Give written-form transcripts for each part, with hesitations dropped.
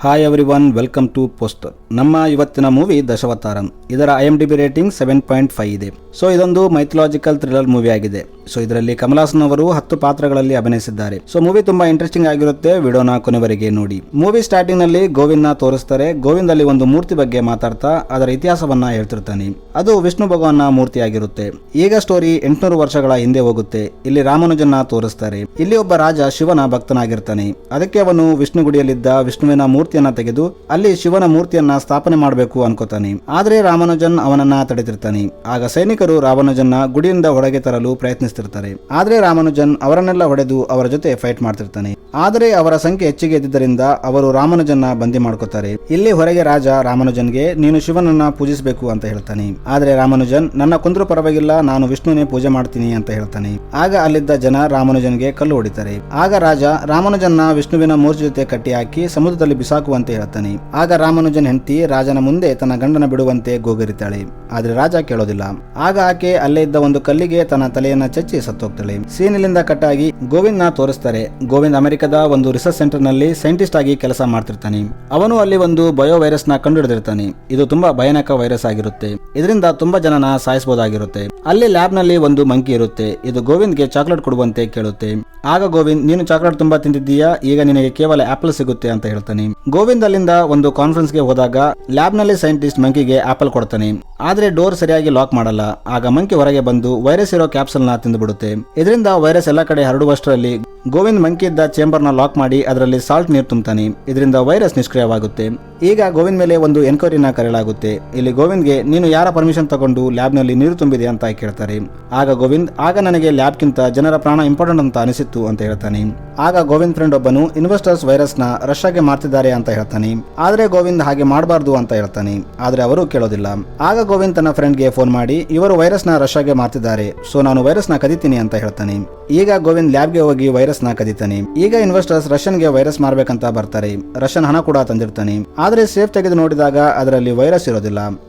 Hi everyone, welcome to poster. ನಮ್ಮ ಇವತ್ತಿನ movie ದಶಾವತಾರಂ. ಇದರ IMDb ರೇಟಿಂಗ್ 7.5 ಇದೆ. ಸೊ ಇದೊಂದು ಮೈಥಾಲಜಿಕಲ್ ಥ್ರಿಲ್ಲರ್ ಮೂವಿ ಆಗಿದೆ. ಸೊ ಇದರಲ್ಲಿ ಕಮಲ್ ಹಾಸನ್ ಅವರು 10 ಪಾತ್ರಗಳಲ್ಲಿ ಅಭಿನಯಿಸಿದ್ದಾರೆ. ಸೊ ಮೂವಿ ತುಂಬಾ ಇಂಟ್ರೆಸ್ಟಿಂಗ್ ಆಗಿರುತ್ತೆ. ವಿಡಿಯೋನ ಕೊನೆವರೆಗೆ ನೋಡಿ. ಮೂವಿ ಸ್ಟಾರ್ಟಿಂಗ್ ನಲ್ಲಿ ಗೋವಿಂದ್ ನ ತೋರಿಸ್ತಾರೆ. ಗೋವಿಂದ್ ಅಲ್ಲಿ ಒಂದು ಮೂರ್ತಿ ಬಗ್ಗೆ ಮಾತಾಡ್ತಾ ಅದರ ಇತಿಹಾಸವನ್ನ ಹೇಳ್ತಿರ್ತಾನೆ. ಅದು ವಿಷ್ಣು ಭಗವಾನ್ ಮೂರ್ತಿ ಆಗಿರುತ್ತೆ. ಈಗ ಸ್ಟೋರಿ 800 ವರ್ಷಗಳ ಹಿಂದೆ ಹೋಗುತ್ತೆ. ಇಲ್ಲಿ ರಾಮಾನುಜನ್ನ ತೋರಿಸ್ತಾರೆ. ಇಲ್ಲಿ ಒಬ್ಬ ರಾಜ ಶಿವನ ಭಕ್ತನಾಗಿರ್ತಾನೆ. ಅದಕ್ಕೆ ಅವನು ವಿಷ್ಣು ಗುಡಿಯಲ್ಲಿದ್ದ ವಿಷ್ಣುವಿನ ಮೂರ್ತಿಯನ್ನ ತೆಗೆದು ಅಲ್ಲಿ ಶಿವನ ಮೂರ್ತಿಯನ್ನ ಸ್ಥಾಪನೆ ಮಾಡಬೇಕು ಅನ್ಕೋತಾನೆ. ಆದ್ರೆ ರಾಮಾನುಜನ್ ಅವನನ್ನ ತಡೆದಿರ್ತಾನೆ. ಆಗ ಸೈನಿಕರು ರಾಮಾನುಜನ್ನ ಗುಡಿಯಿಂದ ಹೊರಗೆ ತರಲು ಪ್ರಯತ್ನಿಸ್ತಿರ್ತಾರೆ. ಆದ್ರೆ ರಾಮಾನುಜನ್ ಅವರನ್ನೆಲ್ಲ ಹೊಡೆದು ಅವರ ಜೊತೆ ಫೈಟ್ ಮಾಡ್ತಿರ್ತಾನೆ. ಆದರೆ ಅವರ ಸಂಖ್ಯೆ ಹೆಚ್ಚಿಗೆ ಇದ್ದಿದ್ದರಿಂದ ಅವರು ರಾಮಾನುಜನ್ನ ಬಂದಿ ಮಾಡ್ಕೋತಾರೆ. ಇಲ್ಲಿ ಹೊರಗೆ ರಾಜ ರಾಮಾನುಜನ್ಗೆ ನೀನು ಶಿವನನ್ನ ಪೂಜಿಸಬೇಕು ಅಂತ ಹೇಳ್ತಾನೆ. ಆದ್ರೆ ರಾಮಾನುಜನ್ ನನ್ನ ಕೊಂದ್ರು ಪರವಾಗಿಲ್ಲ, ನಾನು ವಿಷ್ಣುನೇ ಪೂಜೆ ಮಾಡ್ತೀನಿ ಅಂತ ಹೇಳ್ತಾನೆ. ಆಗ ಅಲ್ಲಿದ್ದ ಜನ ರಾಮಾನುಜನ್ಗೆ ಕಲ್ಲು ಹೊಡಿತಾರೆ. ಆಗ ರಾಜ ರಾಮಾನುಜನ್ನ ವಿಷ್ಣುವಿನ ಮೂರ್ತಿ ಜೊತೆ ಕಟ್ಟಿ ಹಾಕಿ ಸಮುದ್ರದಲ್ಲಿ ಬಿಸಾಕುವಂತೆ ಹೇಳ್ತಾನೆ. ಆಗ ರಾಮಾನುಜನ್ ಹೆಂಡತಿ ರಾಜನ ಮುಂದೆ ತನ್ನ ಗಂಡನ ಬಿಡುವಂತೆ ಗೋಗರಿತಾಳೆ. ಆದ್ರೆ ರಾಜ ಕೇಳೋದಿಲ್ಲ. ಆಗ ಆಕೆ ಅಲ್ಲೇ ಇದ್ದ ಒಂದು ಕಲ್ಲಿಗೆ ತನ್ನ ತಲೆಯನ್ನ ಚಚ್ಚಿ ಸತ್ತೋಗ್ತಾಳೆ. ಸೀನಿಲಿಂದ ಕಟ್ಟಾಗಿ ಗೋವಿಂದ್ ನ ತೋರಿಸ್ತಾರೆ. ಗೋವಿಂದ್ ಅಮೆರಿಕದ ಒಂದು ರಿಸರ್ಚ್ ಸೆಂಟರ್ ನಲ್ಲಿ ಸೈಂಟಿಸ್ಟ್ ಆಗಿ ಕೆಲಸ ಮಾಡ್ತಿರ್ತಾನೆ. ಅವನು ಅಲ್ಲಿ ಒಂದು ಬಯೋ ವೈರಸ್ ನ ಕಂಡುಹಿಡಿದಿರ್ತಾನೆ. ಇದು ತುಂಬಾ ಭಯಾನಕ ವೈರಸ್ ಆಗಿರುತ್ತೆ. ಇದರಿಂದ ತುಂಬಾ ಜನನ ಸಾಯಿಸಬಹುದಾಗಿರುತ್ತೆ. ಅಲ್ಲಿ ಲ್ಯಾಬ್ ನಲ್ಲಿ ಒಂದು ಮಂಕಿ ಇರುತ್ತೆ. ಇದು ಗೋವಿಂದ್ಗೆ ಚಾಕ್ಲೇಟ್ ಕೊಡುವಂತೆ ಕೇಳುತ್ತೆ. ಆಗ ಗೋವಿಂದ್ ನೀನು ಚಾಕ್ಲೇಟ್ ತುಂಬಾ ತಿಂದಿದ್ದೀಯಾ, ಈಗ ನಿನಗೆ ಕೇವಲ ಆಪಲ್ ಸಿಗುತ್ತೆ ಅಂತ ಹೇಳ್ತಾನೆ. ಗೋವಿಂದ್ ಅಲ್ಲಿಂದ ಒಂದು ಕಾನ್ಫರೆನ್ಸ್ ಗೆ ಹೋದಾಗ ಲ್ಯಾಬ್ ನಲ್ಲಿ ಸೈಂಟಿಸ್ಟ್ ಮಂಕಿಗೆ ಆಪಲ್ ಕೊಡ್ತಾನೆ. ಆದ್ರೆ ಡೋರ್ ಸರಿಯಾಗಿ ಲಾಕ್ ಮಾಡಲ್ಲ. ಆಗ ಮಂಕಿ ಹೊರಗೆ ಬಂದು ವೈರಸ್ ಇರೋ ಕ್ಯಾಪ್ಸಲ್ ನ ತಿಂದುಬಿಡುತ್ತೆ. ಇದರಿಂದ ವೈರಸ್ ಎಲ್ಲ ಕಡೆ ಹರಡುವಷ್ಟರಲ್ಲಿ ಗೋವಿಂದ್ ಮಂಕಿ ಇದ್ದ ಚೇಂಬರ್ ನ ಲಾಕ್ ಮಾಡಿ ಅದರಲ್ಲಿ ಸಾಲ್ಟ್ ನೀರು ತುಂಬುತ್ತಾನೆ. ಇದರಿಂದ ವೈರಸ್ ನಿಷ್ಕ್ರಿಯವಾಗುತ್ತೆ. ಈಗ ಗೋವಿಂದ್ ಮೇಲೆ ಒಂದು ಎನ್ಕ್ವೈರಿನ ಕರೆಯಲಾಗುತ್ತೆ. ಇಲ್ಲಿ ಗೋವಿಂದ್ಗೆ ನೀನು ಯಾರ ಪರ್ಮಿಷನ್ ತಗೊಂಡು ಲ್ಯಾಬ್ ನಲ್ಲಿ ನೀರು ತುಂಬಿದೆ ಅಂತ ಕೇಳ್ತಾರೆ. ಆಗ ಗೋವಿಂದ್ ನನಗೆ ಲ್ಯಾಬ್ ಗಿಂತ ಜನರ ಪ್ರಾಣ ಇಂಪಾರ್ಟೆಂಟ್ ಅಂತ ಅನಿಸಿತ್ತು ಅಂತ ಹೇಳ್ತಾನೆ. ಆಗ ಗೋವಿಂದ್ ಫ್ರೆಂಡ್ ಒಬ್ಬನು ಇನ್ವೆಸ್ಟರ್ಸ್ ವೈರಸ್ ನ ರಷ್ಯಾಗೆ ಮಾರ್ತಿದ್ದಾರೆ ಅಂತ ಹೇಳ್ತಾನೆ. ಆದ್ರೆ ಗೋವಿಂದ್ ಹಾಗೆ ಮಾಡಬಾರ್ದು ಅಂತ ಹೇಳ್ತಾನೆ. ಆದ್ರೆ ಅವರು ಕೇಳೋದಿಲ್ಲ. ಆಗ ಗೋವಿಂದ್ ತನ್ನ ಫ್ರೆಂಡ್ಗೆ ಫೋನ್ ಮಾಡಿ ಇವರು ವೈರಸ್ ನ ರಷ್ಯಾಗೆ ಮಾರ್ತಿದ್ದಾರೆ, ಸೊ ನಾನು ವೈರಸ್ ನ ಕದಿತೀನಿ ಅಂತ ಹೇಳ್ತಾನೆ. ಈಗ ಗೋವಿಂದ್ ಲ್ಯಾಬ್ಗೆ ಹೋಗಿ ವೈರಸ್ ನ ಕದಿತಾನೆ. ಈಗ ಇನ್ವೆಸ್ಟರ್ಸ್ ರಷ್ಯನ್ಗೆ ವೈರಸ್ ಮಾರ್ಬೇಕಂತ ಬರ್ತಾರೆ. ರಷ್ಯನ್ ಹಣ ಕೂಡ ತಂದಿರ್ತಾನೆ. ಆದ್ರೆ ಸೇಫ್ ತೆಗೆದು ನೋಡಿದಾಗ ಅದರಲ್ಲಿ ವೈರಸ್ ಇರೋದಿಲ್ಲ.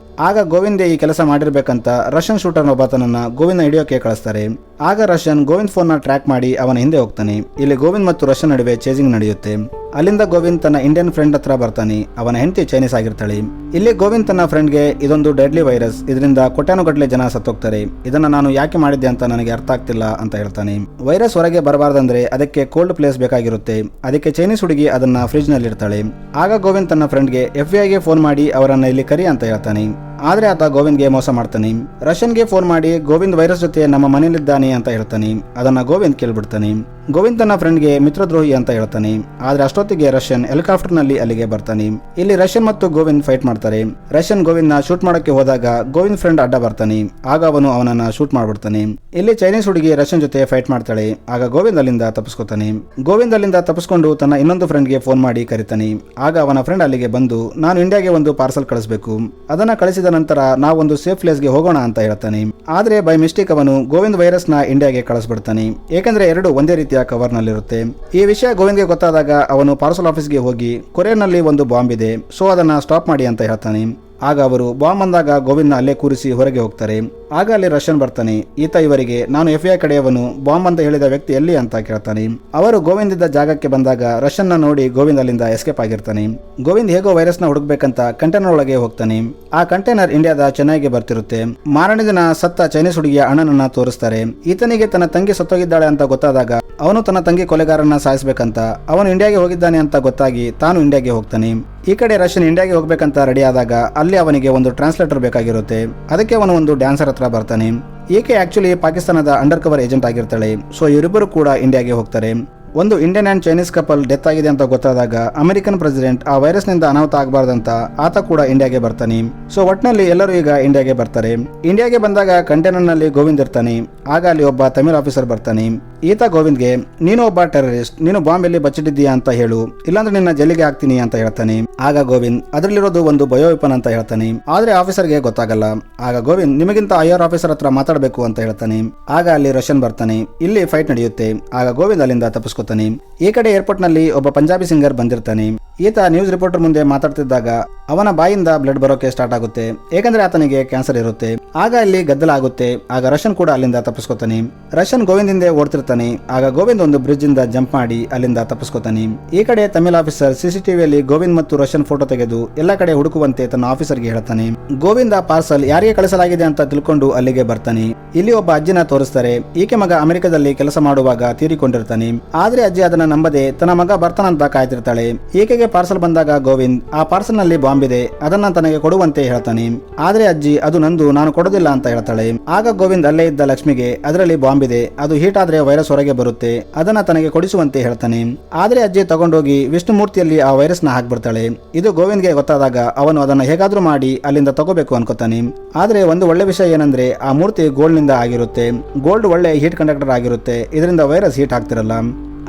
ಆಗ ಗೋವಿಂದ್ ಈ ಕೆಲಸ ಮಾಡಿರ್ಬೇಕಂತ ರಷ್ಯನ್ ಶೂಟರ್ ಒಬ್ಬತನನ್ನ ಗೋವಿಂದ್ ಹಿಡಿಯೋಕೆ ಕಳಿಸ್ತಾರೆ. ಆಗ ರಷ್ಯನ್ ಗೋವಿಂದ್ ಫೋನ್ ನ ಟ್ರ್ಯಾಕ್ ಮಾಡಿ ಅವನ ಹಿಂದೆ ಹೋಗ್ತಾನೆ. ಇಲ್ಲಿ ಗೋವಿಂದ್ ಮತ್ತು ರಷ್ಯನ್ ನಡುವೆ ಚೇಸಿಂಗ್ ನಡೆಯುತ್ತೆ. ಅಲ್ಲಿಂದ ಗೋವಿಂದ್ ತನ್ನ ಇಂಡಿಯನ್ ಫ್ರೆಂಡ್ ಹತ್ರ ಬರ್ತಾನೆ. ಅವನ ಹೆಂಡತಿ ಚೈನೀಸ್ ಆಗಿರ್ತಾಳೆ. ಇಲ್ಲಿ ಗೋವಿಂದ್ ತನ್ನ ಫ್ರೆಂಡ್ಗೆ ಇದೊಂದು ಡೆಡ್ಲಿ ವೈರಸ್, ಇದರಿಂದ ಕೋಟ್ಯಾನುಗಟ್ಟಲೆ ಜನ ಸತ್ತೋಗ್ತಾರೆ, ಇದನ್ನ ನಾನು ಯಾಕೆ ಮಾಡಿದ್ದೆ ಅಂತ ನನಗೆ ಅರ್ಥ ಆಗ್ತಿಲ್ಲ ಅಂತ ಹೇಳ್ತಾನೆ. ವೈರಸ್ ಹೊರಗೆ ಬರಬಾರ್ದಂದ್ರೆ ಅದಕ್ಕೆ ಕೋಲ್ಡ್ ಪ್ಲೇಸ್ ಬೇಕಾಗಿರುತ್ತೆ. ಅದಕ್ಕೆ ಚೈನೀಸ್ ಹುಡುಗಿ ಅದನ್ನ ಫ್ರಿಜ್ ನಲ್ಲಿ ಇಡ್ತಾಳೆ. ಆಗ ಗೋವಿಂದ್ ತನ್ನ ಫ್ರೆಂಡ್ಗೆ FBI ಗೆ ಫೋನ್ ಮಾಡಿ ಅವರನ್ನ ಇಲ್ಲಿ ಕರಿ ಅಂತ ಹೇಳ್ತಾನೆ. ಆದ್ರೆ ಆತ ಗೋವಿಂದ್ಗೆ ಮೋಸ ಮಾಡ್ತಾನೆ. ರಷ್ಯನ್ಗೆ ಫೋನ್ ಮಾಡಿ ಗೋವಿಂದ್ ವೈರಸ್ ಜೊತೆ ನಮ್ಮ ಮನೇಲಿದ್ದಾನೆ ಅಂತ ಹೇಳ್ತಾನೆ. ಅದನ್ನ ಗೋವಿಂದ್ ಕೇಳ್ಬಿಡ್ತಾನೆ. ಗೋವಿಂದ್ ತನ್ನ ಫ್ರೆಂಡ್ಗೆ ಮಿತ್ರದ್ರೋಹಿ ಅಂತ ಹೇಳ್ತಾನೆ. ಆದ್ರೆ ಅಷ್ಟೊತ್ತಿಗೆ ರಷ್ಯನ್ ಹೆಲಿಕಾಪ್ಟರ್ ನಲ್ಲಿ ಅಲ್ಲಿಗೆ ಬರ್ತಾನೆ. ಇಲ್ಲಿ ರಷ್ಯನ್ ಮತ್ತು ಗೋವಿಂದ್ ಫೈಟ್ ಮಾಡ್ತಾರೆ. ರಷ್ಯನ್ ಗೋವಿಂದ್ ನ ಶೂಟ್ ಮಾಡಕ್ಕೆ ಹೋದಾಗ ಗೋವಿಂದ್ ಫ್ರೆಂಡ್ ಅಡ್ಡ ಬರ್ತಾನೆ. ಆಗ ಅವನು ಅವನನ್ನ ಶೂಟ್ ಮಾಡ್ಬಿಡ್ತಾನೆ. ಇಲ್ಲಿ ಚೈನೀಸ್ ಹುಡುಗಿ ರಷ್ಯನ್ ಜೊತೆ ಫೈಟ್ ಮಾಡ್ತಾಳೆ. ಆಗ ಗೋವಿಂದ್ ಅಲ್ಲಿಂದ ತಪ್ಪಿಸ್ಕೊತಾನೆ. ಗೋವಿಂದ್ ಅಲ್ಲಿಂದ ತಪ್ಪಿಸ್ಕೊಂಡು ತನ್ನ ಇನ್ನೊಂದು ಫ್ರೆಂಡ್ಗೆ ಫೋನ್ ಮಾಡಿ ಕರಿತಾನೆ. ಆಗ ಅವನ ಫ್ರೆಂಡ್ ಅಲ್ಲಿಗೆ ಬಂದು ನಾನು ಇಂಡಿಯಾಗೆ ಒಂದು ಪಾರ್ಸಲ್ ಕಳಿಸಬೇಕು, ಅದನ್ನ ಕಳಿಸಿದ ನಂತರ ನಾವೊಂದು ಸೇಫ್ ಪ್ಲೇಸ್ಗೆ ಹೋಗೋಣ ಅಂತ ಹೇಳ್ತಾನೆ. ಆದ್ರೆ ಬೈ ಮಿಸ್ಟೇಕ್ ಅವನು ಗೋವಿಂದ್ ವೈರಸ್ ನ ಇಂಡಿಯಾಗೆ ಕಳಿಸ್ಬಿಡ್ತಾನೆ. ಏಕೆಂದ್ರೆ ಎರಡು ಒಂದೇ ರೀತಿಯ ಕವರ್ ನಲ್ಲಿರುತ್ತೆ. ಈ ವಿಷಯ ಗೋವಿಂದ್ಗೆ ಗೊತ್ತಾದಾಗ ಅವನು ಪಾರ್ಸಲ್ ಆಫೀಸ್ಗೆ ಹೋಗಿ ಕೊರಿಯರ್ ನಲ್ಲಿ ಒಂದು ಬಾಂಬ್ ಇದೆ, ಸೊ ಅದನ್ನ ಸ್ಟಾಪ್ ಮಾಡಿ ಅಂತ ಹೇಳ್ತಾನೆ. ಆಗ ಅವರು ಬಾಂಬ್ ಬಂದಾಗ ಗೋವಿಂದ್ನ ಅಲ್ಲೇ ಕೂರಿಸಿ ಹೊರಗೆ ಹೋಗ್ತಾರೆ. ಆಗ ಅಲ್ಲಿ ರಷ್ಯನ್ ಬರ್ತಾನೆ. ಈತ ಇವರಿಗೆ ನಾನು FBI ಕಡೆಯವನು, ಬಾಂಬ್ ಅಂತ ಹೇಳಿದ ವ್ಯಕ್ತಿ ಎಲ್ಲಿ ಅಂತ ಕೇಳ್ತಾನೆ. ಅವರು ಗೋವಿಂದ್ ಇದ್ದ ಜಾಗಕ್ಕೆ ಬಂದಾಗ ರಷ್ಯನ್ ನ ನೋಡಿ ಗೋವಿಂದ್ ಅಲ್ಲಿಂದ ಎಸ್ಕೇಪ್ ಆಗಿರ್ತಾನೆ. ಗೋವಿಂದ್ ಹೇಗೋ ವೈರಸ್ ನ ಹುಡುಕ್ಬೇಕಂತ ಕಂಟೈನರ್ ಒಳಗೆ ಹೋಗ್ತಾನೆ. ಆ ಕಂಟೈನರ್ ಇಂಡಿಯಾದ ಚೆನ್ನೈಗೆ ಬರ್ತಿರುತ್ತೆ. ಮಾರನೇ ದಿನ ಸತ್ತ ಚೈನೀಸ್ ಹುಡುಗಿಯ ಅಣ್ಣನನ್ನ ತೋರಿಸ್ತಾರೆ. ಈತನಿಗೆ ತನ್ನ ತಂಗಿ ಸತ್ತೋಗಿದ್ದಾಳೆ ಅಂತ ಗೊತ್ತಾದಾಗ ಅವನು ತನ್ನ ತಂಗಿ ಕೊಲೆಗಾರನ್ನ ಸಾಯಿಸಬೇಕಂತ ಅವನು ಇಂಡಿಯಾಗೆ ಹೋಗಿದ್ದಾನೆ ಅಂತ ಗೊತ್ತಾಗಿ ತಾನು ಇಂಡಿಯಾಗೆ ಹೋಗ್ತಾನೆ. ಈ ಕಡೆ ರಷ್ಯನ್ ಇಂಡಿಯಾಗೆ ಹೋಗ್ಬೇಕಂತ ರೆಡಿ ಆದಾಗ ಅಲ್ಲಿ ಅವನಿಗೆ ಒಂದು ಟ್ರಾನ್ಸ್ಲೇಟರ್ ಬೇಕಾಗಿರುತ್ತೆ. ಅದಕ್ಕೆ ಅವನು ಒಂದು ಡ್ಯಾನ್ಸರ್ ಹತ್ರ ಬರ್ತಾನೆ. ಈಕೆ ಆಕ್ಚುಲಿ ಪಾಕಿಸ್ತಾನದ ಅಂಡರ್ ಕವರ್ ಏಜೆಂಟ್ ಆಗಿರ್ತಾಳೆ. ಸೊ ಇವರಿಬ್ಬರು ಕೂಡ ಇಂಡಿಯಾಗೆ ಹೋಗ್ತಾರೆ. ಒಂದು Indian and Chinese couple death ಆಗಿದೆ ಅಂತ ಗೊತ್ತಾದಾಗ ಅಮೆರಿಕನ್ ಪ್ರೆಸಿಡೆಂಟ್ ಆ ವೈರಸ್ ನಿಂದ ಅನಾಹುತ ಆಗಬಾರ್ದಂತ ಆತ ಕೂಡ ಇಂಡಿಯಾಗೆ ಬರ್ತಾನೆ. ಸೊ ಒಟ್ನಲ್ಲಿ ಎಲ್ಲರೂ ಈಗ ಇಂಡಿಯಾಗೆ ಬರ್ತಾರೆ. ಇಂಡಿಯಾಗೆ ಬಂದಾಗ ಕಂಟೈನರ್ ನಲ್ಲಿ ಗೋವಿಂದ್ ಇರ್ತಾನೆ. ಆಗ ಅಲ್ಲಿ ಒಬ್ಬ ತಮಿಳ್ ಆಫೀಸರ್ ಬರ್ತಾನೆ. ಈತ ಗೋವಿಂದ್ಗೆ ನೀನು ಒಬ್ಬ ಟೆರರಿಸ್ಟ್, ನೀನು ಬಾಂಬ್ ಎಲ್ಲಿ ಬಚ್ಚಿಟ್ಟಿದ್ದೀಯಾ ಅಂತ ಹೇಳು, ಇಲ್ಲಾಂದ್ರೆ ನಿನ್ನ ಜೈಲಿಗೆ ಹಾಕ್ತೀನಿ ಅಂತ ಹೇಳ್ತಾನೆ. ಆಗ ಗೋವಿಂದ್ ಅದರಲ್ಲಿರೋದು ಒಂದು ಬಯೋ ವೆಪನ್ ಅಂತ ಹೇಳ್ತಾನೆ. ಆದ್ರೆ ಆಫೀಸರ್ಗೆ ಗೊತ್ತಾಗಲ್ಲ. ಆಗ ಗೋವಿಂದ್ ನಿಮಗಿಂತ ಹೈಯರ್ ಆಫೀಸರ್ ಹತ್ರ ಮಾತಾಡಬೇಕು ಅಂತ ಹೇಳ್ತಾನೆ. ಆಗ ಅಲ್ಲಿ ರಷ್ಯನ್ ಬರ್ತಾನೆ. ಇಲ್ಲಿ ಫೈಟ್ ನಡೆಯುತ್ತೆ. ಆಗ ಗೋವಿಂದ್ ಅಲ್ಲಿಂದ ತಪ್ಪಿಸ್ಕೊತಾನೆ. ಈ ಕಡೆ ಏರ್ಪೋರ್ಟ್ ನಲ್ಲಿ ಒಬ್ಬ ಪಂಜಾಬಿ ಸಿಂಗರ್ ಬಂದಿರ್ತಾನೆ. ಈತ ನ್ಯೂಸ್ ರಿಪೋರ್ಟರ್ ಮುಂದೆ ಮಾತಾಡ್ತಿದ್ದಾಗ ಅವನ ಬಾಯಿಂದ ಬ್ಲಡ್ ಬರೋಕೆ ಸ್ಟಾರ್ಟ್ ಆಗುತ್ತೆ, ಏಕೆಂದ್ರೆ ಆತನಿಗೆ ಕ್ಯಾನ್ಸರ್ ಇರುತ್ತೆ. ಆಗ ಅಲ್ಲಿ ಗದ್ದಲ ಆಗುತ್ತೆ. ಆಗ ರಶನ್ ಕೂಡ ಅಲ್ಲಿಂದ ತಪ್ಪಿಸ್ಕೊತಾನೆ. ರಶನ್ ಗೋವಿಂದ್ ಹಿಂದೆ ಓಡ್ತಿರ್ತಾನೆ. ಆಗ ಗೋವಿಂದ್ ಒಂದು ಬ್ರಿಡ್ಜ್ ಇಂದ ಜಂಪ್ ಮಾಡಿ ಅಲ್ಲಿಂದ ತಪ್ಪಿಸ್ಕೊತಾನೆ. ಈ ಕಡೆ ತಮಿಳ್ ಆಫೀಸರ್ ಸಿಸಿಟಿವಿಯಲ್ಲಿ ಗೋವಿಂದ್ ಮತ್ತು ರಶನ್ ಫೋಟೋ ತೆಗೆದು ಎಲ್ಲಾ ಕಡೆ ಹುಡುಕುವಂತೆ ತನ್ನ ಆಫೀಸರ್ಗೆ ಹೇಳ್ತಾನೆ. ಗೋವಿಂದ ಪಾರ್ಸಲ್ ಯಾರಿಗೆ ಕಳಿಸಲಾಗಿದೆ ಅಂತ ತಿಳ್ಕೊಂಡು ಅಲ್ಲಿಗೆ ಬರ್ತಾನೆ. ಇಲ್ಲಿ ಒಬ್ಬ ಅಜ್ಜಿನ ತೋರಿಸ್ತಾರೆ. ಈಕೆ ಮಗ ಅಮೆರಿಕದಲ್ಲಿ ಕೆಲಸ ಮಾಡುವಾಗ ತೀರಿಕೊಂಡಿರ್ತಾನೆ. ಆದ್ರೆ ಅಜ್ಜಿ ಅದನ್ನ ನಂಬದೆ ತನ್ನ ಮಗ ಬರ್ತಾನಂತ ಕಾಯ್ತಿರ್ತಾಳೆ. ಈಕೆಗೆ ಪಾರ್ಸಲ್ ಬಂದಾಗ ಗೋವಿಂದ್ ಆ ಪಾರ್ಸಲ್ ನಲ್ಲಿ ಬಾಂಬ್ ಇದೆ, ಅದನ್ನ ತನಗೆ ಕೊಡುವಂತೆ ಹೇಳ್ತಾನೆ. ಆದ್ರೆ ಅಜ್ಜಿ ಅದು ನಂದು, ನಾನು ಕೊಡೋದಿಲ್ಲ ಅಂತ ಹೇಳ್ತಾಳೆ. ಆಗ ಗೋವಿಂದ್ ಅಲ್ಲೇ ಇದ್ದ ಲಕ್ಷ್ಮಿಗೆ ಅದರಲ್ಲಿ ಬಾಂಬ್ ಇದೆ, ಅದು ಹೀಟ್ ಆದ್ರೆ ವೈರಸ್ ಹೊರಗೆ ಬರುತ್ತೆ, ಅದನ್ನ ತನಗೆ ಕೊಡಿಸುವಂತೆ ಹೇಳ್ತಾನೆ. ಆದ್ರೆ ಅಜ್ಜಿ ತಗೊಂಡೋಗಿ ವಿಷ್ಣು ಮೂರ್ತಿಯಲ್ಲಿ ಆ ವೈರಸ್ ನ ಹಾಕ್ಬಿಡ್ತಾಳೆ. ಇದು ಗೋವಿಂದ್ಗೆ ಗೊತ್ತಾದಾಗ ಅವನು ಅದನ್ನ ಹೇಗಾದ್ರೂ ಮಾಡಿ ಅಲ್ಲಿಂದ ತಗೋಬೇಕು ಅನ್ಕೋತಾನೆ. ಆದ್ರೆ ಒಂದು ಒಳ್ಳೆ ವಿಷಯ ಏನಂದ್ರೆ ಆ ಮೂರ್ತಿ ಗೋಲ್ಡ್ ನಿಂದ ಆಗಿರುತ್ತೆ. ಗೋಲ್ಡ್ ಒಳ್ಳೆ ಹೀಟ್ ಕಂಡಕ್ಟರ್ ಆಗಿರುತ್ತೆ, ಇದರಿಂದ ವೈರಸ್ ಹೀಟ್ ಆಗ್ತಿರಲ್ಲ.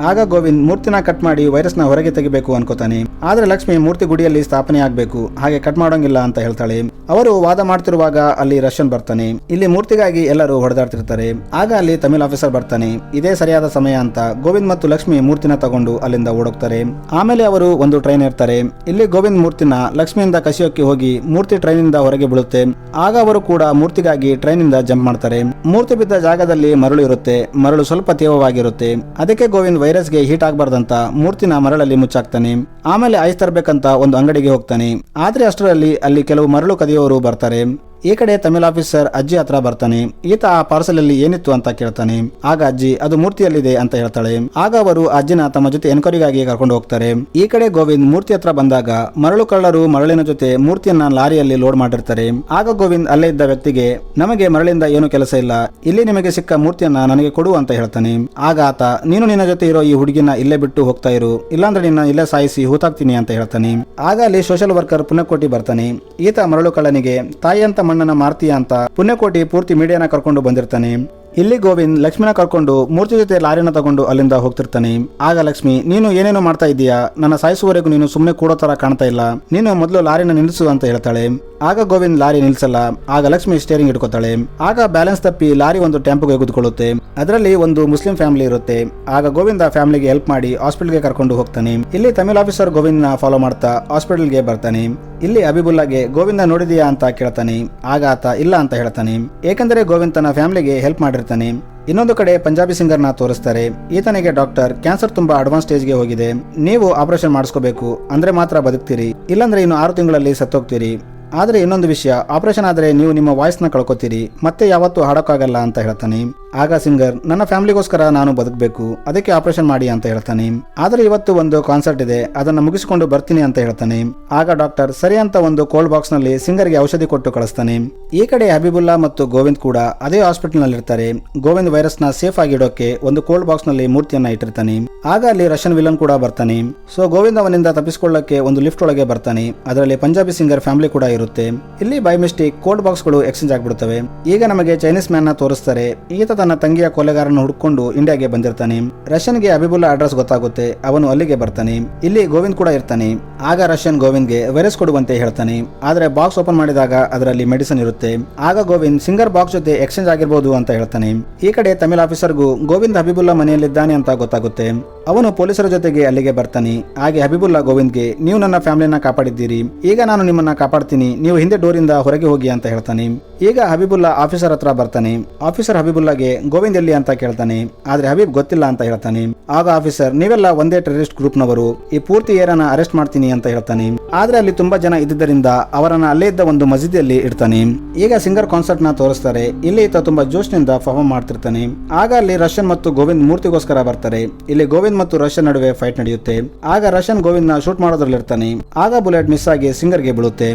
ಆಗ ಗೋವಿಂದ್ ಮೂರ್ತಿನ ಕಟ್ ಮಾಡಿ ವೈರಸ್ ನ ಹೊರಗೆ ತೆಗಿಬೇಕು ಅನ್ಕೋತಾನೆ. ಆದ್ರೆ ಲಕ್ಷ್ಮಿ ಮೂರ್ತಿ ಗುಡಿಯಲ್ಲಿ ಸ್ಥಾಪನೆ ಆಗ್ಬೇಕು, ಹಾಗೆ ಕಟ್ ಮಾಡೋಂಗಿಲ್ಲ ಅಂತ ಹೇಳ್ತಾಳೆ. ಅವರು ವಾದ ಮಾಡ್ತಿರುವಾಗ ಅಲ್ಲಿ ರಶನ್ ಬರ್ತಾನೆ. ಇಲ್ಲಿ ಮೂರ್ತಿಗಾಗಿ ಎಲ್ಲರೂ ಹೊಡೆದಾಡ್ತಿರ್ತಾರೆ. ಆಗ ಅಲ್ಲಿ ತಮಿಳ್ ಆಫೀಸರ್ ಬರ್ತಾನೆ. ಇದೇ ಸರಿಯಾದ ಸಮಯ ಅಂತ ಗೋವಿಂದ್ ಮತ್ತು ಲಕ್ಷ್ಮಿ ಮೂರ್ತಿನ ತಗೊಂಡು ಅಲ್ಲಿಂದ ಓಡೋಗ್ತಾರೆ. ಆಮೇಲೆ ಅವರು ಒಂದು ಟ್ರೈನ್ ಇರ್ತಾರೆ. ಇಲ್ಲಿ ಗೋವಿಂದ್ ಮೂರ್ತಿನ ಲಕ್ಷ್ಮಿಯಿಂದ ಕಸಿಯೋಕೆ ಹೋಗಿ ಮೂರ್ತಿ ಟ್ರೈನ್ ಇಂದ ಹೊರಗೆ ಬೀಳುತ್ತೆ. ಆಗ ಅವರು ಕೂಡ ಮೂರ್ತಿಗಾಗಿ ಟ್ರೈನ್ ಇಂದ ಜಂಪ್ ಮಾಡ್ತಾರೆ. ಮೂರ್ತಿ ಬಿದ್ದ ಜಾಗದಲ್ಲಿ ಮರಳು ಇರುತ್ತೆ. ಮರಳು ಸ್ವಲ್ಪ ತೇವವಾಗಿರುತ್ತೆ. ಅದಕ್ಕೆ ಗೋವಿಂದ್ ವೈರಸ್ಗೆ ಹೀಟ್ ಆಗಬಾರ್ದಂತ ಮೂರ್ತಿನ ಮರಳಲ್ಲಿ ಮುಚ್ಚಾಕ್ತಾನೆ. ಆಮೇಲೆ ಐಸ್ ತರಬೇಕಂತ ಒಂದು ಅಂಗಡಿಗೆ ಹೋಗ್ತಾನೆ. ಆದ್ರೆ ಅಷ್ಟರಲ್ಲಿ ಅಲ್ಲಿ ಕೆಲವು ಮರಳು ಕದಿಯೋರು ಬರ್ತಾರೆ. ಈ ಕಡೆ ತಮಿಳ್ ಆಫೀಸರ್ ಅಜ್ಜಿ ಹತ್ರ ಬರ್ತಾನೆ. ಈತ ಆ ಪಾರ್ಸಲ್ ಅಲ್ಲಿ ಏನಿತ್ತು ಅಂತ ಕೇಳ್ತಾನೆ. ಆಗ ಅಜ್ಜಿ ಅದು ಮೂರ್ತಿಯಲ್ಲಿದೆ ಅಂತ ಹೇಳ್ತಾಳೆ. ಆಗ ಅವರು ಅಜ್ಜಿನ ತಮ್ಮ ಜೊತೆ ಎನ್ಕ್ವೈರಿಗಾಗಿ ಕರ್ಕೊಂಡು ಹೋಗ್ತಾರೆ. ಈ ಕಡೆ ಗೋವಿಂದ್ ಮೂರ್ತಿ ಹತ್ರ ಬಂದಾಗ ಮರಳು ಕಳ್ಳರು ಮರಳಿನ ಜೊತೆ ಮೂರ್ತಿಯನ್ನ ಲಾರಿಯಲ್ಲಿ ಲೋಡ್ ಮಾಡಿರ್ತಾರೆ. ಆಗ ಗೋವಿಂದ್ ಅಲ್ಲೇ ಇದ್ದ ವ್ಯಕ್ತಿಗೆ, ನಮಗೆ ಮರಳಿಂದ ಏನು ಕೆಲಸ ಇಲ್ಲ, ಇಲ್ಲಿ ನಿಮಗೆ ಸಿಕ್ಕ ಮೂರ್ತಿಯನ್ನ ನನಗೆ ಕೊಡು ಅಂತ ಹೇಳ್ತಾನೆ. ಆಗ ಆತ, ನೀನು ನಿನ್ನ ಜೊತೆ ಇರೋ ಈ ಹುಡುಗಿನ ಇಲ್ಲೇ ಬಿಟ್ಟು ಹೋಗ್ತಾ ಇರು, ಇಲ್ಲಾಂದ್ರೆ ನಿನ್ನ ಇಲ್ಲೇ ಸಾಯಿಸಿ ಹೂತಾಕ್ತೀನಿ ಅಂತ ಹೇಳ್ತಾನೆ. ಆಗ ಅಲ್ಲಿ ಸೋಷಿಯಲ್ ವರ್ಕರ್ ಪುಣ್ಯಕೋಟಿ ಬರ್ತಾನೆ. ಈತ ಮರಳು ಕಳ್ಳನಿಗೆ, ತಾಯಿ ಅಂತ ಮಣ್ಣನ ಮಾರ್ತೀಯ ಅಂತ ಪುಣ್ಯಕೋಟಿ ಪೂರ್ತಿ ಮೀಡಿಯಾನ ಕರ್ಕೊಂಡು ಬಂದಿರ್ತಾನೆ. ಇಲ್ಲಿ ಗೋವಿಂದ್ ಲಕ್ಷ್ಮಿನ ಕರ್ಕೊಂಡು ಮೂರ್ತಿ ಜೊತೆ ಲಾರಿನ ತಗೊಂಡು ಅಲ್ಲಿಂದ ಹೋಗ್ತಿರ್ತಾನೆ. ಆಗ ಲಕ್ಷ್ಮಿ, ನೀನು ಏನೇನು ಮಾಡ್ತಾ ಇದ್ದೀಯಾ, ನನ್ನ ಸಾಯಿಸುವವರೆಗೂ ನೀನು ಸುಮ್ಮನೆ ಕೂಡೋ ತರ ಕಾಣ್ತಾ ಇಲ್ಲ, ನೀನು ಮೊದಲು ಲಾರಿನ ನಿಲ್ಲಿಸು ಅಂತ ಹೇಳ್ತಾಳೆ. ಆಗ ಗೋವಿಂದ್ ಲಾರಿ ನಿಲ್ಸಲ್ಲ. ಆಗ ಲಕ್ಷ್ಮಿ ಸ್ಟೇರಿಂಗ್ ಇಟ್ಕೋತಾಳೆ. ಆಗ ಬ್ಯಾಲೆನ್ಸ್ ತಪ್ಪಿ ಲಾರಿ ಒಂದು ಟೆಂಪೋಗೆ ಗುದ್ಕೊಳ್ಳುತ್ತೆ. ಅದರಲ್ಲಿ ಒಂದು ಮುಸ್ಲಿಂ ಫ್ಯಾಮಿಲಿ ಇರುತ್ತೆ. ಆಗ ಗೋವಿಂದ ಫ್ಯಾಮಿಲಿಗೆ ಹೆಲ್ಪ್ ಮಾಡಿ ಹಾಸ್ಪಿಟಲ್ಗೆ ಕರ್ಕೊಂಡು ಹೋಗ್ತಾನೆ. ಇಲ್ಲಿ ತಮಿಳ್ ಆಫೀಸರ್ ಗೋವಿಂದ್ನ ಫಾಲೋ ಮಾಡ್ತಾ ಹಾಸ್ಪಿಟಲ್ಗೆ ಬರ್ತಾನೆ. ಇಲ್ಲಿ ಹಬೀಬುಲ್ಲಾಗೆ ಗೋವಿಂದ ನೋಡಿದೀಯಾ ಅಂತ ಕೇಳ್ತಾನೆ. ಆಗ ಆತ ಇಲ್ಲ ಅಂತ ಹೇಳ್ತಾನೆ, ಏಕೆಂದರೆ ಗೋವಿಂದ್ ತನ್ನ ಫ್ಯಾಮಿಲಿಗೆ ಹೆಲ್ಪ್ ಮಾಡಿರ್ತಾನೆ. ಇನ್ನೊಂದು ಕಡೆ ಪಂಜಾಬಿ ಸಿಂಗರ್ನ ತೋರಿಸ್ತಾರೆ. ಈತನಿಗೆ ಡಾಕ್ಟರ್, ಕ್ಯಾನ್ಸರ್ ತುಂಬಾ ಅಡ್ವಾನ್ಸ್ ಸ್ಟೇಜ್ಗೆ ಹೋಗಿದೆ, ನೀವು ಆಪರೇಷನ್ ಮಾಡಿಸ್ಕೋಬೇಕು, ಅಂದ್ರೆ ಮಾತ್ರ ಬದುಕ್ತೀರಿ, ಇಲ್ಲಾಂದ್ರೆ ಇನ್ನು 6 ತಿಂಗಳಲ್ಲಿ ಸತ್ತೋಗ್ತೀರಿ. ಆದ್ರೆ ಇನ್ನೊಂದು ವಿಷಯ, ಆಪರೇಷನ್ ಆದ್ರೆ ನೀವು ನಿಮ್ಮ ವಾಯ್ಸ್ ನ ಕಳ್ಕೊತೀರಿ, ಮತ್ತೆ ಯಾವತ್ತೂ ಹಾಡೋಕ್ಕಾಗಲ್ಲ ಅಂತ ಹೇಳ್ತಾನೆ. ಆಗ ಸಿಂಗರ್, ನನ್ನ ಫ್ಯಾಮಿಲಿಗೋಸ್ಕರ ನಾನು ಬದುಕಬೇಕು, ಅದಕ್ಕೆ ಆಪರೇಷನ್ ಮಾಡಿ ಅಂತ ಹೇಳ್ತಾನೆ. ಆದ್ರೆ ಇವತ್ತು ಒಂದು ಕಾನ್ಸರ್ಟ್ ಇದೆ, ಅದನ್ನ ಮುಗಿಸಿಕೊಂಡು ಬರ್ತೀನಿ ಅಂತ ಹೇಳ್ತಾನೆ. ಆಗ ಡಾಕ್ಟರ್ ಸರಿ ಅಂತ ಒಂದು ಕೋಲ್ಡ್ ಬಾಕ್ಸ್ ನಲ್ಲಿ ಸಿಂಗರ್ಗೆ ಔಷಧಿ ಕೊಟ್ಟು ಕಳಿಸ್ತಾನೆ. ಈ ಕಡೆ ಹಬೀಬುಲ್ಲಾ ಮತ್ತು ಗೋವಿಂದ್ ಕೂಡ ಅದೇ ಹಾಸ್ಪಿಟಲ್ ನಲ್ಲಿ ಇರ್ತಾರೆ. ಗೋವಿಂದ್ ವೈರಸ್ ನ ಸೇಫ್ ಆಗಿ ಇಡೋಕೆ ಒಂದು ಕೋಲ್ಡ್ ಬಾಕ್ಸ್ ನಲ್ಲಿ ಮೂರ್ತಿಯನ್ನ ಇಟ್ಟಿರ್ತಾನೆ. ಆಗ ಅಲ್ಲಿ ರಶನ್ ವಿಲನ್ ಕೂಡ ಬರ್ತಾನೆ. ಸೊ ಗೋವಿಂದ್ ಅವನಿಂದ ತಪ್ಪಿಸಿಕೊಳ್ಳಕ್ಕೆ ಒಂದು ಲಿಫ್ಟ್ ಒಳಗೆ ಬರ್ತಾನೆ. ಅದರಲ್ಲಿ ಪಂಜಾಬಿ ಸಿಂಗರ್ ಫ್ಯಾಮಿಲಿ ಕೂಡ ಇರುತ್ತೆ. ಇಲ್ಲಿ ಬೈ ಮಿಸ್ಟೇಕ್ ಕೋಲ್ಡ್ ಬಾಕ್ಸ್ ಗಳು ಎಕ್ಸ್ಚೇಂಜ್ ಆಗ್ಬಿಡುತ್ತವೆ. ಈಗ ನಮಗೆ ಚೈನೀಸ್ ಮ್ಯಾನ್ ನ ತೋರಿಸ್ತಾರೆ. ಈತ ತನ್ನ ತಂಗಿಯ ಕೊಲೆಗಾರನ ಹುಡುಕೊಂಡು ಇಂಡಿಯಾಗೆ ಬಂದಿರ್ತಾನೆ. ರಶನ್ಗೆ ಹಬೀಬುಲ್ಲಾ ಅಡ್ರೆಸ್ ಗೊತ್ತಾಗುತ್ತೆ. ಅವನು ಅಲ್ಲಿಗೆ ಬರ್ತಾನೆ. ಇಲ್ಲಿ ಗೋವಿಂದ್ ಕೂಡ ಇರ್ತಾನೆ. ಆಗ ರಶನ್ ಗೋವಿಂದ್ಗೆ ವೈರಸ್ ಕೊಡುವಂತೆ ಹೇಳ್ತಾನೆ. ಆದ್ರೆ ಬಾಕ್ಸ್ ಓಪನ್ ಮಾಡಿದಾಗ ಅದರಲ್ಲಿ ಮೆಡಿಸಿನ್ ಇರುತ್ತೆ. ಆಗ ಗೋವಿಂದ್ ಸಿಂಗರ್ ಬಾಕ್ಸ್ ಜೊತೆ ಎಕ್ಸ್ಚೇಂಜ್ ಆಗಿರ್ಬೋದು ಅಂತ ಹೇಳ್ತಾನೆ. ಈ ಕಡೆ ತಮಿಳ್ ಆಫೀಸರ್ಗೂ ಗೋವಿಂದ್ ಹಬೀಬುಲ್ಲಾ ಮನೆಯಲ್ಲಿದ್ದಾನೆ ಅಂತ ಗೊತ್ತಾಗುತ್ತೆ. ಅವನು ಪೊಲೀಸರ ಜೊತೆಗೆ ಅಲ್ಲಿಗೆ ಬರ್ತಾನೆ. ಹಾಗೆ ಹಬೀಬುಲ್ಲಾ ಗೋವಿಂದ್ಗೆ, ನೀವು ನನ್ನ ಫ್ಯಾಮಿಲಿನ ಕಾಪಾಡಿದ್ದೀರಿ, ಈಗ ನಾನು ನಿಮ್ಮನ್ನ ಕಾಪಾಡ್ತೀನಿ, ನೀವು ಹಿಂದೆ ಡೋರ್ ಇಂದ ಹೊರಗೆ ಹೋಗಿ ಅಂತ ಹೇಳ್ತಾನೆ. ಈಗ ಹಬೀಬುಲ್ಲಾ ಆಫೀಸರ್ ಹತ್ರ ಬರ್ತಾನೆ. ಆಫೀಸರ್ ಹಬೀಬುಲ್ಲಾಗೆ ಗೋವಿಂದ್ ಎಲ್ಲಿ ಅಂತ ಕೇಳ್ತಾನೆ. ಆದ್ರೆ ಹಬೀಬ್ ಗೊತ್ತಿಲ್ಲ ಅಂತ ಹೇಳ್ತಾನೆ. ಆಗ ಆಫೀಸರ್, ನೀವೆಲ್ಲ ಒಂದೇ ಟೆರರಿಸ್ಟ್ ಗ್ರೂಪ್ ನವರು, ಈ ಪೂರ್ತಿ ಏರನ್ನ ಅರೆಸ್ಟ್ ಮಾಡ್ತೀನಿ ಅಂತ ಹೇಳ್ತಾನೆ. ಆದ್ರೆ ಅಲ್ಲಿ ತುಂಬಾ ಜನ ಇದ್ದಿದ್ದರಿಂದ ಅವರನ್ನ ಅಲ್ಲೇ ಇದ್ದ ಒಂದು ಮಸೀದಿಯಲ್ಲಿ ಇಡ್ತಾನೆ. ಈಗ ಸಿಂಗರ್ ಕಾನ್ಸರ್ಟ್ ನ ತೋರಿಸ್ತಾರೆ. ಇಲ್ಲಿ ಈತ ತುಂಬಾ ಜೋಶ್ನಿಂದ ಪರ್ಫಾರ್ಮ್ ಮಾಡ್ತಿರ್ತಾನೆ. ಆಗ ಅಲ್ಲಿ ರಶನ್ ಮತ್ತು ಗೋವಿಂದ್ ಮೂರ್ತಿಗೋಸ್ಕರ ಬರ್ತಾರೆ. ಇಲ್ಲಿ ಗೋವಿಂದ್ ಮತ್ತು ರಶನ್ ನಡುವೆ ಫೈಟ್ ನಡೆಯುತ್ತೆ. ಆಗ ರಶನ್ ಗೋವಿಂದ್ ನ ಶೂಟ್ ಮಾಡೋದ್ರಲ್ಲಿರ್ತಾನೆ. ಆಗ ಬುಲೆಟ್ ಮಿಸ್ ಆಗಿ ಸಿಂಗರ್ಗೆ ಬೀಳುತ್ತೆ.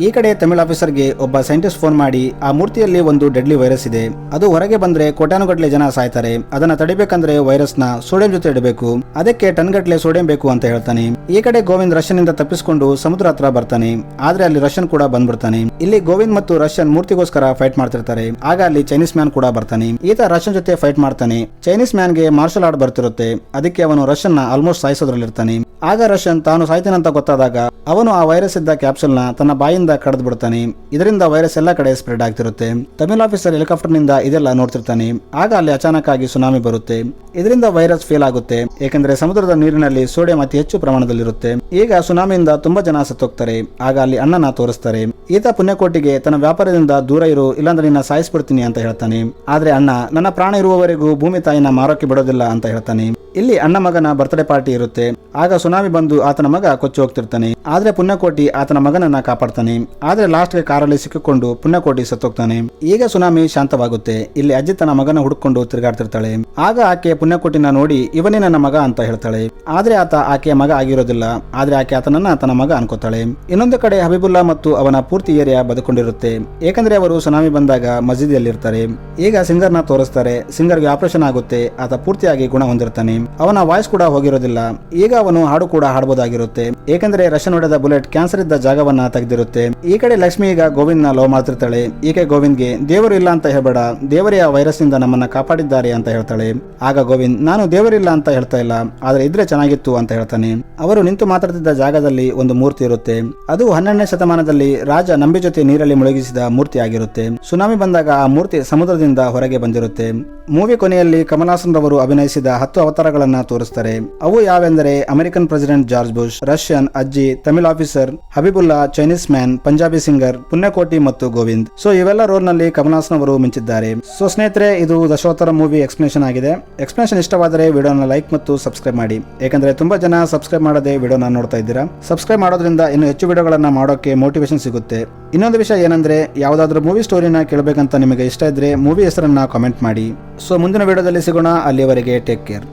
ಈ ಕಡೆ ತಮಿಳ್ ಆಫೀಸರ್ಗೆ ಒಬ್ಬ ಸೈಂಟಿಸ್ಟ್ ಫೋನ್ ಮಾಡಿ, ಆ ಮೂರ್ತಿಯಲ್ಲಿ ಒಂದು ಡೆಡ್ಲಿ ವೈರಸ್ ಇದೆ, ಅದು ಹೊರಗೆ ಬಂದ್ರೆ ಕೋಟ್ಯಾನುಗಟ್ಲೆ ಜನ ಸಾಯ್ತಾರೆ, ಅದನ್ನ ತಡಿಬೇಕಂದ್ರೆ ವೈರಸ್ ನ ಸೋಡಿಯಂ ಜೊತೆ ಇಡಬೇಕು, ಅದಕ್ಕೆ ಟನ್ ಗಟ್ಲೆ ಸೋಡಿಯಂ ಬೇಕು ಅಂತ ಹೇಳ್ತಾನೆ. ಈ ಕಡೆ ಗೋವಿಂದ್ ರಶನ್ ಇಂದ ತಪ್ಪಿಸಿಕೊಂಡು ಸಮುದ್ರ ಹತ್ರ ಬರ್ತಾನೆ. ಆದ್ರೆ ಅಲ್ಲಿ ರಶನ್ ಕೂಡ ಬಂದ್ಬಿಡ್ತಾನೆ. ಇಲ್ಲಿ ಗೋವಿಂದ್ ಮತ್ತು ರಶನ್ ಮೂರ್ತಿಗೋಸ್ಕರ ಫೈಟ್ ಮಾಡ್ತಿರ್ತಾರೆ. ಆಗ ಅಲ್ಲಿ ಚೈನೀಸ್ ಮ್ಯಾನ್ ಕೂಡ ಬರ್ತಾನೆ. ಈತ ರಶನ್ ಜೊತೆ ಫೈಟ್ ಮಾಡ್ತಾನೆ. ಚೈನೀಸ್ ಮ್ಯಾನ್ ಗೆ ಮಾರ್ಷಲ್ ಆರ್ಟ್ ಬರ್ತಿರುತ್ತೆ. ಅದಕ್ಕೆ ಅವನು ರಶನ್ ನ ಆಲ್ಮೋಸ್ಟ್ ಸಾಯಿಸೋದ್ರಲ್ಲಿರ್ತಾನೆ. ಆಗ ರಶನ್ ತಾನು ಸಾಯ್ತಾನಂತ ಗೊತ್ತಾದಾಗ ಅವನು ಆ ವೈರಸ್ ಇದ್ದ ಕ್ಯಾಪ್ಸೂಲ್ ನ ತನ್ನ ಬಾಯಿಂದ ಕೈಯಿಂದ ಕಡ್ದು ಬಿಡ್ತಾನೆ. ಇದರಿಂದ ವೈರಸ್ ಎಲ್ಲ ಕಡೆ ಸ್ಪ್ರೆಡ್ ಆಗ್ತಿರುತ್ತೆ. ತಮಿಳ್ ಆಫೀಸರ್ ಹೆಲಿಕಾಪ್ಟರ್ ನಿಂದ ಇದೆಲ್ಲ ನೋಡ್ತಿರ್ತಾನೆ. ಆಗ ಅಲ್ಲಿ ಅಚಾನಕ್ ಆಗಿ ಸುನಾಮಿ ಬರುತ್ತೆ. ಇದರಿಂದ ವೈರಸ್ ಫೇಲ್ ಆಗುತ್ತೆ, ಏಕೆಂದ್ರೆ ಸಮುದ್ರದ ನೀರಿನಲ್ಲಿ ಸೋಡಿಯಂ ಅತಿ ಹೆಚ್ಚು ಪ್ರಮಾಣದಲ್ಲಿರುತ್ತೆ. ಈಗ ಸುನಾಮಿಯಿಂದ ತುಂಬಾ ಜನ ಸತ್ತೋಗ್ತಾರೆ. ಆಗ ಅಲ್ಲಿ ಅಣ್ಣನ ತೋರಿಸ್ತಾರೆ. ಈತ ಪುಣ್ಯಕೋಟಿಗೆ ತನ್ನ ವ್ಯಾಪಾರದಿಂದ ದೂರ ಇರು, ಇಲ್ಲಾಂದ್ರೆ ನಿನ್ನ ಸಾಯಿಸ್ಬಿಡ್ತೀನಿ ಅಂತ ಹೇಳ್ತಾನೆ. ಆದ್ರೆ ಅಣ್ಣ ನನ್ನ ಪ್ರಾಣ ಇರುವವರೆಗೂ ಭೂಮಿ ತಾಯಿನ ಮಾರೋಕೆ ಬಿಡೋದಿಲ್ಲ ಅಂತ ಹೇಳ್ತಾನೆ. ಇಲ್ಲಿ ಅಣ್ಣ ಮಗನ ಬರ್ತ್ಡೇ ಪಾರ್ಟಿ ಇರುತ್ತೆ. ಆಗ ಸುನಾಮಿ ಬಂದು ಆತನ ಮಗ ಕೊಚ್ಚಿ ಹೋಗ್ತಿರ್ತಾನೆ. ಆದ್ರೆ ಪುಣ್ಯಕೋಟಿ ಆತನ ಮಗನನ್ನ ಕಾಪಾಡ್ತಾನೆ. ಆದ್ರೆ ಲಾಸ್ಟ್ಗೆ ಕಾರಲ್ಲಿ ಸಿಕ್ಕಿಕೊಂಡು ಪುಣ್ಯಕೋಟಿ ಸತ್ತೋಗ್ತಾನೆ. ಈಗ ಸುನಾಮಿ ಶಾಂತವಾಗುತ್ತೆ. ಇಲ್ಲಿ ಅಜ್ಜಿ ತನ್ನ ಮಗನ ಹುಡುಕೊಂಡು ತಿರುಗಾಡ್ತಿರ್ತಾಳೆ. ಆಗ ಆಕೆ ಪುಣ್ಯಕೋಟಿನ ನೋಡಿ ಇವನೇ ನನ್ನ ಮಗ ಅಂತ ಹೇಳ್ತಾಳೆ. ಆದ್ರೆ ಆತ ಆಕೆಯ ಮಗ ಆಗಿರೋದಿಲ್ಲ. ಆದ್ರೆ ಆಕೆ ಆತನನ್ನ ತನ್ನ ಮಗ ಅನ್ಕೋತಾಳೆ. ಇನ್ನೊಂದು ಕಡೆ ಹಬೀಬುಲ್ಲಾ ಮತ್ತು ಅವನ ಪೂರ್ತಿ ಏರಿಯಾ ಬದುಕೊಂಡಿರುತ್ತೆ, ಏಕೆಂದ್ರೆ ಅವರು ಸುನಾಮಿ ಬಂದಾಗ ಮಸೀದಿಯಲ್ಲಿ ಇರ್ತಾರೆ. ಈಗ ಸಿಂಗರ್ನ ತೋರಿಸ್ತಾರೆ. ಸಿಂಗರ್ಗೆ ಆಪರೇಷನ್ ಆಗುತ್ತೆ. ಆತ ಪೂರ್ತಿಯಾಗಿ ಗುಣ ಹೊಂದಿರ್ತಾನೆ. ಅವನ ವಾಯ್ಸ್ ಕೂಡ ಹೋಗಿರೋದಿಲ್ಲ. ಈಗ ಅವನು ಹಾಡು ಕೂಡ ಹಾಡಬಹುದಾಗಿರುತ್ತೆ, ಏಕೆಂದ್ರೆ ರಶನ್ ಹೊಡೆದ ಬುಲೆಟ್ ಕ್ಯಾನ್ಸರ್ ಇದ್ದ ಜಾಗವನ್ನ ತೆಗೆದಿರುತ್ತೆ. ಈ ಕಡೆ ಲಕ್ಷ್ಮಿ ಈಗ ಗೋವಿಂದ್ ನ ಲವ್ ಮಾಡ್ತಿರ್ತಾಳೆ. ಈಕೆ ಗೋವಿಂದ್ಗೆ ದೇವರು ಇಲ್ಲ ಅಂತ ಹೇಳ್ಬೇಡ, ದೇವರೇ ಆ ವೈರಸ್ ನಿಂದ ನಮ್ಮನ್ನ ಕಾಪಾಡಿದ್ದಾರೆ ಅಂತ ಹೇಳ್ತಾಳೆ. ಆಗ ಗೋವಿಂದ್ ನಾನು ದೇವರಿಲ್ಲ ಅಂತ ಹೇಳ್ತಾ ಇಲ್ಲ, ಆದ್ರೆ ಇದ್ರೆ ಚೆನ್ನಾಗಿತ್ತು ಅಂತ ಹೇಳ್ತಾನೆ. ಅವರು ನಿಂತು ಮಾತಾಡ್ತಿದ್ದ ಜಾಗದಲ್ಲಿ ಒಂದು ಮೂರ್ತಿ ಇರುತ್ತೆ. ಅದು 12ನೇ ಶತಮಾನದಲ್ಲಿ ರಾಜ ನಂಬಿ ಜೊತೆ ನೀರಲ್ಲಿ ಮುಳುಗಿಸಿದ ಮೂರ್ತಿ ಆಗಿರುತ್ತೆ. ಸುನಾಮಿ ಬಂದಾಗ ಆ ಮೂರ್ತಿ ಸಮುದ್ರದಿಂದ ಹೊರಗೆ ಬಂದಿರುತ್ತೆ. ಮೂವಿ ಕೊನೆಯಲ್ಲಿ ಕಮಲ್ ಹಾಸನ್ ರವರು ಅಭಿನಯಿಸಿದ 10 ಅವತಾರಗಳನ್ನ ತೋರಿಸ್ತಾರೆ. ಅವು ಯಾವೆಂದರೆ American president George Bush, Russian ಅಜ್ಜಿ, Tamil officer, Habibullah, Chinese man, Punjabi singer, Punyakoti ಮತ್ತು ಗೋವಿಂದ್. ಸೊ ಇವೆಲ್ಲ ರೋಲ್ ನಲ್ಲಿ ಕಮಲ್ ಹಾಸನ್ ಅವರು ಮಿಂಚಿದ್ದಾರೆ. ಸೊ ಸ್ನೇಹಿತರೆ, ಇದು ದಶಾವತಾರ ಮೂವಿ ಎಕ್ಸ್ಪ್ಲನೇಷನ್ ಆಗಿದೆ. ಎಕ್ಸ್ಪ್ಲನೇಷನ್ ಇಷ್ಟವಾದರೆ ವಿಡಿಯೋನ ಲೈಕ್ ಮತ್ತು ಸಬ್ಸ್ಕ್ರೈಬ್ ಮಾಡಿ, ಯಾಕಂದ್ರೆ ತುಂಬಾ ಜನ ಸಬ್ಸ್ಕ್ರೈಬ್ ಮಾಡದೆ ವಿಡಿಯೋನ ನೋಡ್ತಾ ಇದ್ದೀರಾ. ಸಬ್ಸ್ಕ್ರೈಬ್ ಮಾಡೋದ್ರಿಂದ ಇನ್ನು ಹೆಚ್ಚು ವಿಡಿಯೋಗಳನ್ನ ಮಾಡೋಕೆ ಮೋಟಿವೇಶನ್ ಸಿಗುತ್ತೆ. ಇನ್ನೊಂದು ವಿಷಯ ಏನಂದ್ರೆ, ಯಾವ್ದಾದ್ರು ಮೂವಿ ಸ್ಟೋರಿನ ಕೇಳಬೇಕಂತ ನಿಮಗೆ ಇಷ್ಟ ಇದ್ರೆ ಮೂವಿ ಹೆಸರನ್ನ ಕಾಮೆಂಟ್ ಮಾಡಿ. ಸೊ ಮುಂದಿನ ವಿಡಿಯೋದಲ್ಲಿ ಸಿಗೋಣ. ಅಲ್ಲಿಯವರೆಗೆ ಟೇಕ್ ಕೇರ್.